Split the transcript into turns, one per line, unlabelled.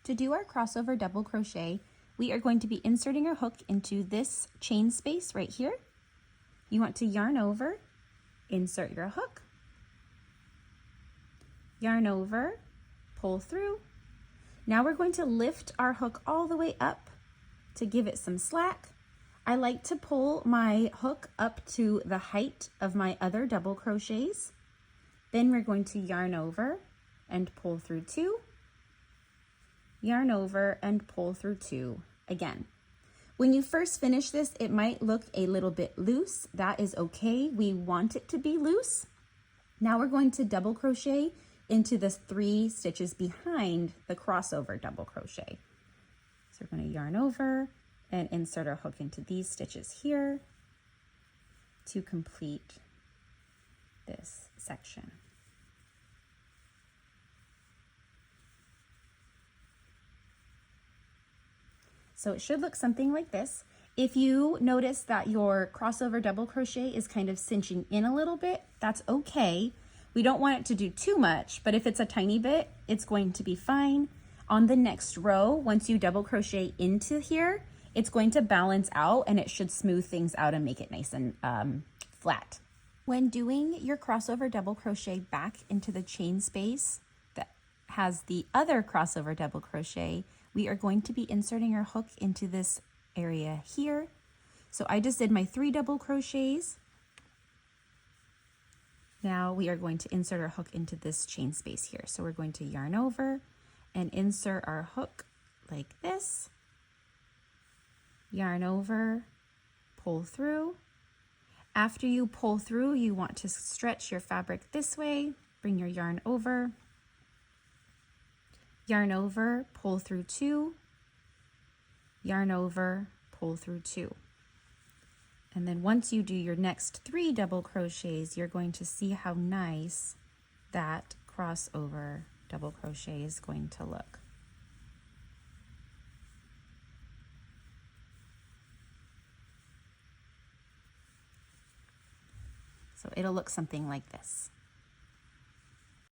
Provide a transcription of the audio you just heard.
To do our crossover double crochet, we are going to be inserting our hook into this chain space right here. You want to yarn over, insert your hook, yarn over, pull through. Now we're going to lift our hook all the way up to give it some slack. I like to pull my hook up to the height of my other double crochets. Then we're going to yarn over and pull through 2, yarn over and pull through 2 again. When you first finish this, it might look a little bit loose. That is okay. We want it to be loose. Now we're going to double crochet into the 3 stitches behind the crossover double crochet. So we're going to yarn over and insert our hook into these stitches here to complete this section. So it should look something like this. If you notice that your crossover double crochet is kind of cinching in a little bit, that's okay. We don't want it to do too much, but if it's a tiny bit, it's going to be fine. On the next row, once you double crochet into here, it's going to balance out and it should smooth things out and make it nice and flat. When doing your crossover double crochet back into the chain space that has the other crossover double crochet, we are going to be inserting our hook into this area here. So I just did my 3 double crochets. Now we are going to insert our hook into this chain space here. So we're going to yarn over and insert our hook like this. Yarn over, pull through. After you pull through, you want to stretch your fabric this way, bring your yarn over, pull through 2, yarn over, pull through 2. And then once you do your next 3 double crochets, you're going to see how nice that crossover double crochet is going to look. So it'll look something like this.